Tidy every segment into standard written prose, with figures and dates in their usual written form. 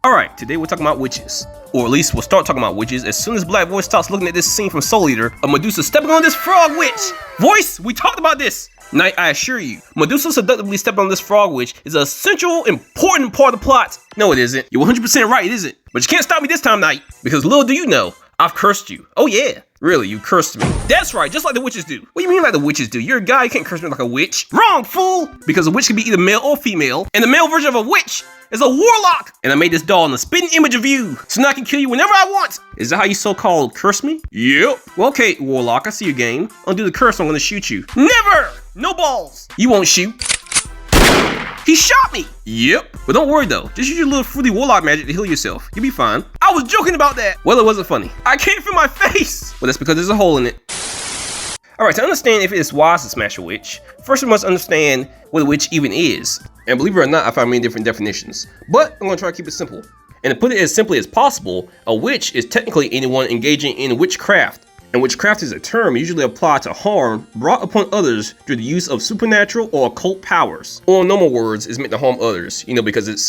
Alright, today we're talking about witches. Or at least we'll start talking about witches as soon as Black Voice starts looking at this scene from Soul Eater of Medusa stepping on this frog witch! Voice, we talked about this! Knight, I assure you, Medusa seductively stepping on this frog witch is a central, important part of the plot. No, it isn't. You're 100% right, it isn't. But you can't stop me this time, Knight, because little do you know, I've cursed you. Oh yeah, really, you cursed me. That's right, just like the witches do. What do you mean like the witches do? You're a guy, you can't curse me like a witch. Wrong, fool! Because a witch can be either male or female, and the male version of a witch is a warlock! And I made this doll in a spitting image of you, so now I can kill you whenever I want! Is that how you so-called curse me? Yep. Well, okay, warlock, I see your game. Undo the curse, I'm gonna shoot you. Never! No balls! You won't shoot. He shot me! Yep. But don't worry though, just use your little fruity warlock magic to heal yourself. You'll be fine. I was joking about that! Well, it wasn't funny. I can't feel my face! Well, that's because there's a hole in it. Alright, to understand if it is wise to smash a witch, first we must understand what a witch even is. And believe it or not, I found many different definitions. But I'm gonna try to keep it simple. And to put it as simply as possible, a witch is technically anyone engaging in witchcraft. And witchcraft is a term usually applied to harm brought upon others through the use of supernatural or occult powers. Or in normal words, is meant to harm others, because it's...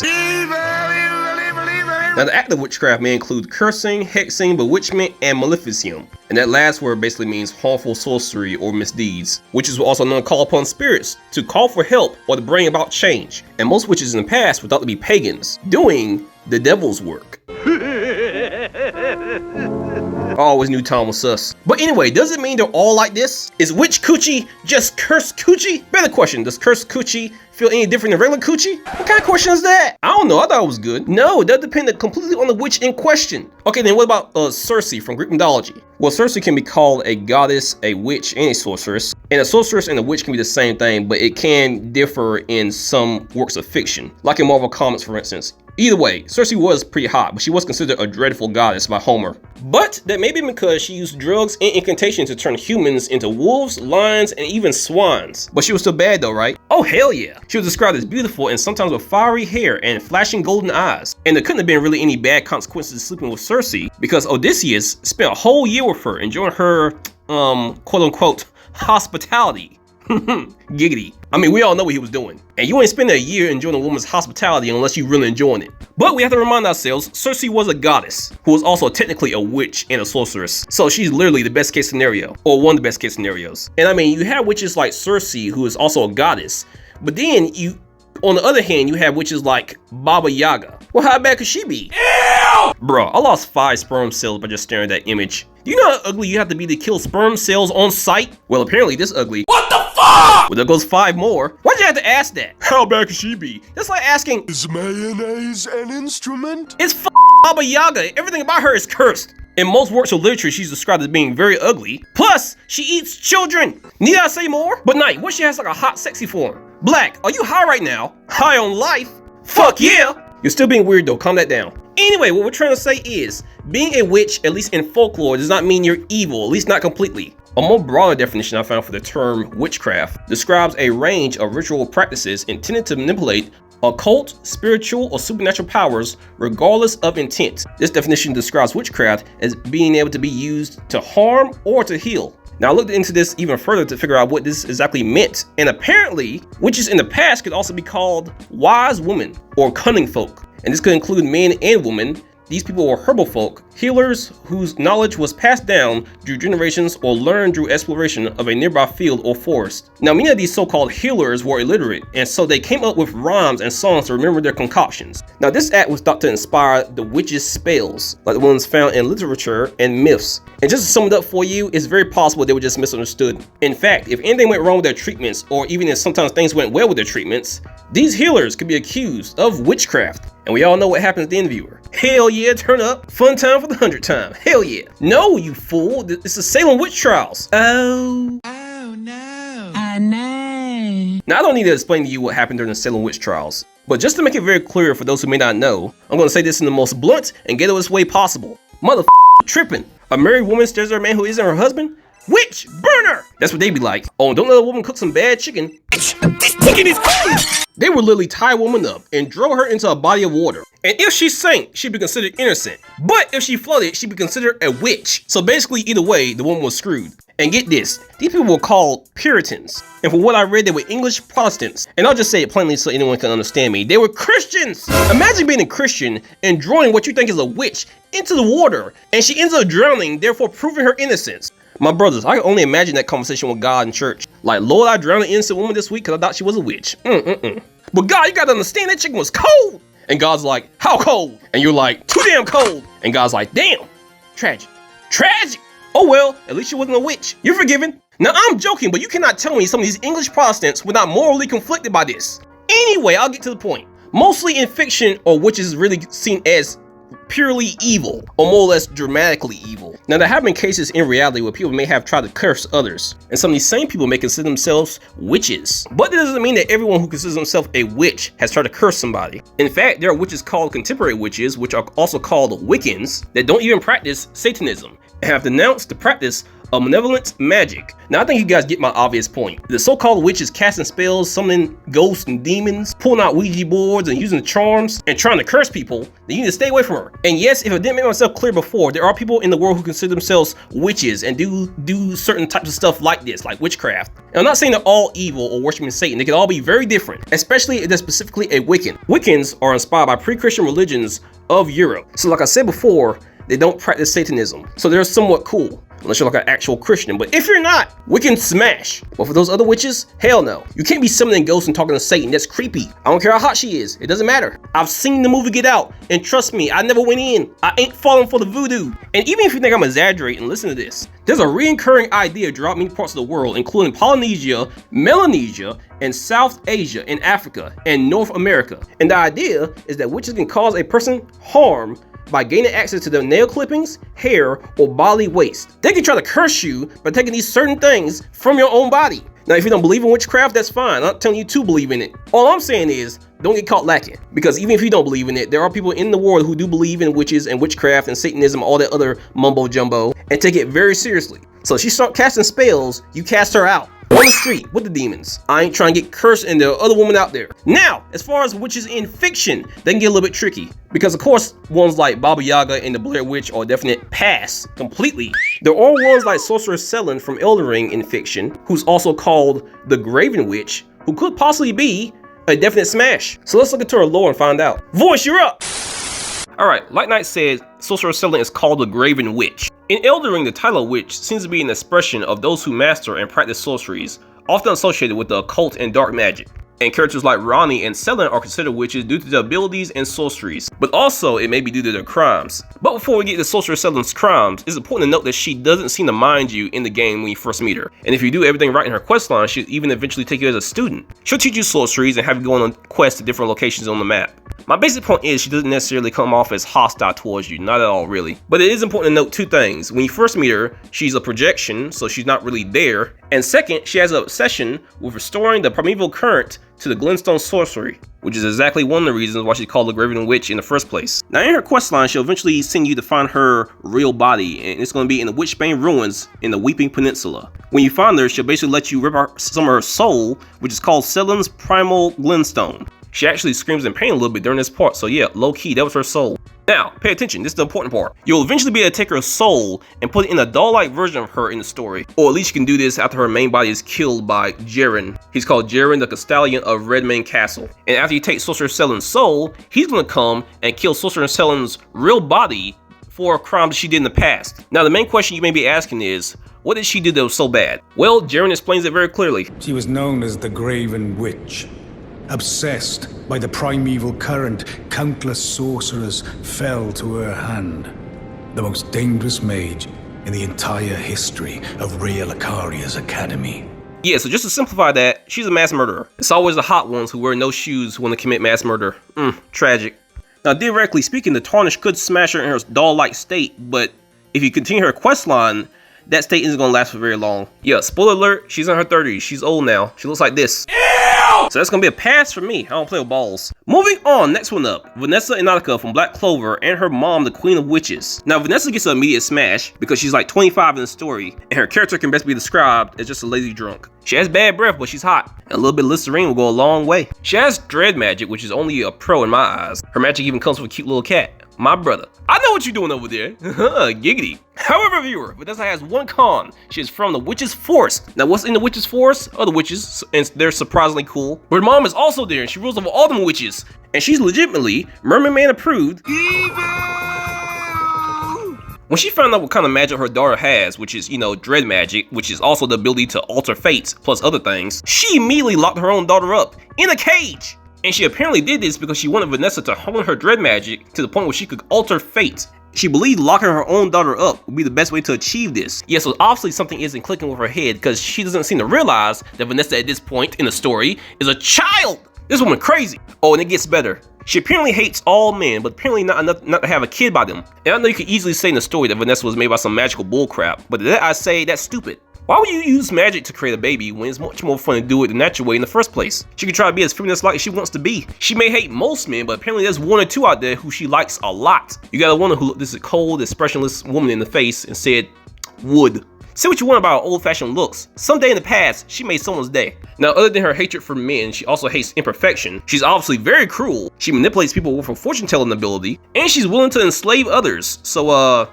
Now the act of witchcraft may include cursing, hexing, bewitchment, and maleficium. And that last word basically means harmful sorcery or misdeeds. Witches were also known to call upon spirits to call for help or to bring about change. And most witches in the past were thought to be pagans, doing the devil's work. I always knew Tom was sus. But anyway, does it mean they're all like this? Is witch coochie just cursed coochie? Better question, does cursed coochie feel any different than regular coochie? What kind of question is that? I don't know, I thought it was good. No, it does depend completely on the witch in question. Okay, then what about Cersei from Greek mythology? Well, Cersei can be called a goddess, a witch, and a sorceress. And a sorceress and a witch can be the same thing, but it can differ in some works of fiction. Like in Marvel Comics, for instance. Either way, Cersei was pretty hot, but she was considered a dreadful goddess by Homer. But that may be because she used drugs and incantations to turn humans into wolves, lions, and even swans. But she was still bad though, right? Oh hell yeah! She was described as beautiful and sometimes with fiery hair and flashing golden eyes. And there couldn't have been really any bad consequences to sleeping with Cersei because Odysseus spent a whole year with her, enjoying her, quote unquote, hospitality. Giggity. I mean, we all know what he was doing. And you ain't spending a year enjoying a woman's hospitality unless you really enjoying it. But we have to remind ourselves, Cersei was a goddess, who was also technically a witch and a sorceress. So she's literally the best case scenario, or one of the best case scenarios. And I mean, you have witches like Cersei, who is also a goddess. But then on the other hand, you have witches like Baba Yaga. Well, how bad could she be? Ew! Bro, I lost 5 sperm cells by just staring at that image. Do you know how ugly you have to be to kill sperm cells on sight? Well, apparently this ugly. What the fuck? Well, there goes 5 more. Why'd you have to ask that? How bad could she be? That's like asking, is mayonnaise an instrument? It's Baba Yaga. Everything about her is cursed. In most works of literature, she's described as being very ugly. Plus, she eats children. Need I say more? But Knight, what if she has like a hot, sexy form? Black, are you high right now? High on life? Fuck yeah! You're still being weird though, calm that down. Anyway, what we're trying to say is, being a witch, at least in folklore, does not mean you're evil, at least not completely. A more broader definition I found for the term witchcraft describes a range of ritual practices intended to manipulate occult, spiritual, or supernatural powers regardless of intent. This definition describes witchcraft as being able to be used to harm or to heal. Now I looked into this even further to figure out what this exactly meant, and apparently witches in the past could also be called wise women or cunning folk, and this could include men and women. These people were herbal folk, healers whose knowledge was passed down through generations or learned through exploration of a nearby field or forest. Now many of these so-called healers were illiterate, and so they came up with rhymes and songs to remember their concoctions. Now this act was thought to inspire the witches' spells, like the ones found in literature and myths. And just to sum it up for you, it's very possible they were just misunderstood. In fact, if anything went wrong with their treatments, or even if sometimes things went well with their treatments, these healers could be accused of witchcraft. And we all know what happens at the interviewer. Hell yeah, turn up. Fun time for the 100th time. Hell yeah. No, you fool. It's the Salem witch trials. Oh. Oh no. I know. Now, I don't need to explain to you what happened during the Salem witch trials. But just to make it very clear for those who may not know, I'm going to say this in the most blunt and ghettoest way possible. Motherfucker tripping. A married woman stares at a man who isn't her husband? Witch! Burner! That's what they be like. Oh, and don't let a woman cook some bad chicken. This chicken is cold! They would literally tie a woman up and throw her into a body of water. And if she sank, she'd be considered innocent. But if she floated, she'd be considered a witch. So basically, either way, the woman was screwed. And get this, these people were called Puritans. And from what I read, they were English Protestants. And I'll just say it plainly so anyone can understand me. They were Christians! Imagine being a Christian and drawing what you think is a witch into the water. And she ends up drowning, therefore proving her innocence. My brothers, I can only imagine that conversation with God in church. Like, Lord, I drowned an innocent woman this week because I thought she was a witch. But God, you gotta understand that chicken was cold. And God's like, how cold? And you're like, too damn cold. And God's like, damn, tragic. Tragic! Oh well, at least she wasn't a witch. You're forgiven. Now I'm joking, but you cannot tell me some of these English Protestants were not morally conflicted by this. Anyway, I'll get to the point. Mostly in fiction, or witches is really seen as purely evil, or more or less dramatically evil. Now there have been cases in reality where people may have tried to curse others, and some of these same people may consider themselves witches. But that doesn't mean that everyone who considers themselves a witch has tried to curse somebody. In fact, there are witches called contemporary witches, which are also called Wiccans, that don't even practice Satanism, and have denounced the practice of malevolent magic. Now I think you guys get my obvious point. The so-called witches casting spells, summoning ghosts and demons, pulling out Ouija boards and using charms, and trying to curse people, then you need to stay away from her. And yes, if I didn't make myself clear before, there are people in the world who consider themselves witches and do certain types of stuff like this, like witchcraft. And I'm not saying they're all evil or worshiping Satan. They can all be very different, especially if they're specifically a Wiccan. Wiccans are inspired by pre-Christian religions of Europe. So like I said before, they don't practice Satanism. So they're somewhat cool, unless you're like an actual Christian. But if you're not, Wiccan smash. But for those other witches, hell no. You can't be summoning ghosts and talking to Satan. That's creepy. I don't care how hot she is. It doesn't matter. I've seen the movie Get Out, and trust me, I never went in. I ain't falling for the voodoo. And even if you think I'm exaggerating, listen to this. There's a recurring idea throughout many parts of the world, including Polynesia, Melanesia, and South Asia, and Africa, and North America. And the idea is that witches can cause a person harm by gaining access to their nail clippings, hair, or bodily waste. They can try to curse you by taking these certain things from your own body. Now, if you don't believe in witchcraft, that's fine. I'm not telling you to believe in it. All I'm saying is, don't get caught lacking. Because even if you don't believe in it, there are people in the world who do believe in witches and witchcraft and Satanism, all that other mumbo jumbo, and take it very seriously. So if she starts casting spells, you cast her out on the street with the demons. I ain't trying to get cursed, and there are other women out there. Now, as far as witches in fiction, they can get a little bit tricky. Because of course, ones like Baba Yaga and the Blair Witch are a definite pass completely. There are ones like Sorcerer Sellen from Elden Ring in fiction, who's also called the Graven Witch, who could possibly be a definite smash. So let's look into her lore and find out. Voice, you're up! Alright, like Knight said, Sorcerer Sellen is called the Graven Witch. In Elden Ring, the title witch seems to be an expression of those who master and practice sorceries, often associated with the occult and dark magic. And characters like Ronnie and Sellen are considered witches due to their abilities and sorceries, but also it may be due to their crimes. But before we get to Sorcerer Sellen's crimes, it's important to note that she doesn't seem to mind you in the game when you first meet her. And if you do everything right in her questline, she'll even eventually take you as a student. She'll teach you sorceries and have you go on quests to different locations on the map. My basic point is she doesn't necessarily come off as hostile towards you, not at all really. But it is important to note two things. When you first meet her, she's a projection, so she's not really there. And second, she has an obsession with restoring the primeval current to the Glintstone sorcery, which is exactly one of the reasons why she's called the Graven Witch in the first place. Now in her questline, she'll eventually send you to find her real body, and it's going to be in the Witchbane ruins in the Weeping Peninsula. When you find her, she'll basically let you rip out some of her soul, which is called Sellen's Primal Glintstone. She actually screams in pain a little bit during this part, so yeah, low-key, that was her soul. Now, pay attention, this is the important part. You'll eventually be able to take her soul and put it in a doll-like version of her in the story. Or at least you can do this after her main body is killed by Jaren. He's called Jaren the Castellan of Redmane Castle. And after you take Sorcerer Sellen's soul, he's gonna come and kill Sorcerer Sellen's real body for a crime that she did in the past. Now, the main question you may be asking is, what did she do that was so bad? Well, Jaren explains it very clearly. She was known as the Graven Witch. Obsessed by the primeval current, countless sorcerers fell to her hand. The most dangerous mage in the entire history of Rhea Lucaria's academy. Yeah, so just to simplify that, she's a mass murderer. It's always the hot ones who wear no shoes when they commit mass murder. Tragic. Now, theoretically speaking, the Tarnish could smash her in her doll-like state, but if you continue her questline, that state isn't gonna last for very long. Yeah, spoiler alert, she's in her 30s. She's old now. She looks like this. So that's gonna be a pass for me. I don't play with balls. Moving on, next one up. Vanessa Inotica from Black Clover and her mom, the Queen of Witches. Now, Vanessa gets an immediate smash because she's like 25 in the story, and her character can best be described as just a lazy drunk. She has bad breath, but she's hot. And a little bit of Listerine will go a long way. She has dread magic, which is only a pro in my eyes. Her magic even comes with a cute little cat. My brother. I know what you're doing over there. Giggity. However, viewer, Vanessa has one con. She is from the Witch's Forest. Now, what's in the Witch's Forest are the witches, and they're surprisingly cool. Her mom is also there, and she rules over all them witches. And she's legitimately Merman Man approved. When she found out what kind of magic her daughter has, which is, you know, dread magic, which is also the ability to alter fates, plus other things, she immediately locked her own daughter up in a cage. And she apparently did this because she wanted Vanessa to hone her dread magic to the point where she could alter fate. She believed locking her own daughter up would be the best way to achieve this. Yeah, so obviously something isn't clicking with her head because she doesn't seem to realize that Vanessa at this point in the story is a child. This woman crazy. Oh, and it gets better. She apparently hates all men, but apparently not enough not to have a kid by them. And I know you could easily say in the story that Vanessa was made by some magical bullcrap, but that I say that's stupid. Why would you use magic to create a baby when it's much more fun to do it the natural way in the first place? She could try to be as feminist-like as she wants to be. She may hate most men, but apparently there's one or two out there who she likes a lot. You gotta wonder who looked this cold, expressionless woman in the face and said, would. Say what you want about her old-fashioned looks. Someday in the past, she made someone's day. Now, other than her hatred for men, she also hates imperfection. She's obviously very cruel. She manipulates people with her fortune-telling ability, and she's willing to enslave others. So,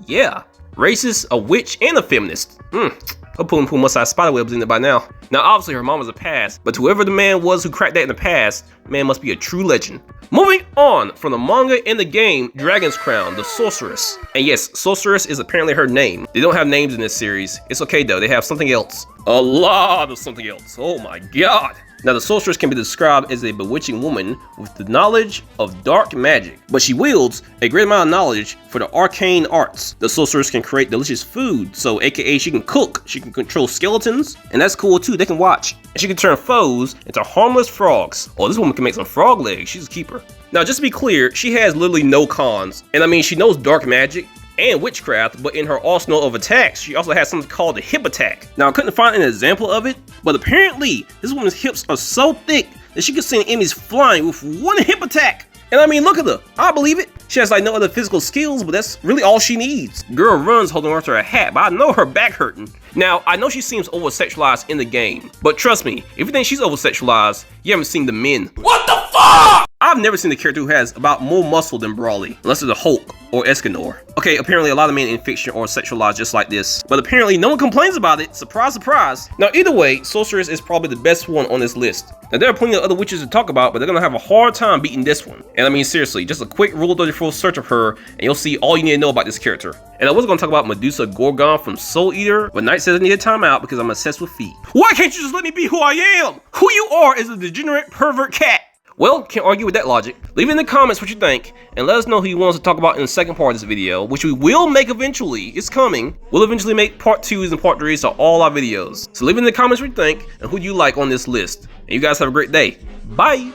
yeah. Racist, a witch, and a feminist. Her Poom Poom must have spiderwebs in it by now. Now, obviously, her mom was a past, but whoever the man was who cracked that in the past, man must be a true legend. Moving on from the manga and the game, Dragon's Crown, the Sorceress. And yes, Sorceress is apparently her name. They don't have names in this series. It's okay though, they have something else. A lot of something else. Oh my god. Now, the sorceress can be described as a bewitching woman with the knowledge of dark magic, but she wields a great amount of knowledge for the arcane arts. The sorceress can create delicious food, so aka she can cook, she can control skeletons, and that's cool too, they can watch. And she can turn foes into harmless frogs. Oh, this woman can make some frog legs, she's a keeper. Now, just to be clear, she has literally no cons, and I mean, she knows dark magic and witchcraft, but in her arsenal of attacks, she also has something called the hip attack. Now, I couldn't find an example of it, but apparently, this woman's hips are so thick that she can send enemies flying with one hip attack. And I mean, look at her, I believe it. She has like no other physical skills, but that's really all she needs. Girl runs holding on to her hat, but I know her back hurting. Now, I know she seems over-sexualized in the game, but trust me, if you think she's over-sexualized, you haven't seen the men. What the fuck? I've never seen a character who has about more muscle than Brawley, unless it's a Hulk or Escanor. Okay, apparently a lot of men in fiction are sexualized just like this, but apparently no one complains about it. Surprise, surprise. Now, either way, Sorceress is probably the best one on this list. Now, there are plenty of other witches to talk about, but they're gonna have a hard time beating this one. And I mean, seriously, just a quick Rule 34 search of her, and you'll see all you need to know about this character. And I was gonna talk about Medusa Gorgon from Soul Eater, but Knight says I need a timeout because I'm obsessed with feet. Why can't you just let me be who I am? Who you are is a degenerate pervert cat. Well, can't argue with that logic. Leave in the comments what you think, and let us know who you want us to talk about in the second part of this video, which we will make eventually. It's coming. We'll eventually make part 2s and part 3s to all our videos. So leave in the comments what you think, and who you like on this list. And you guys have a great day. Bye!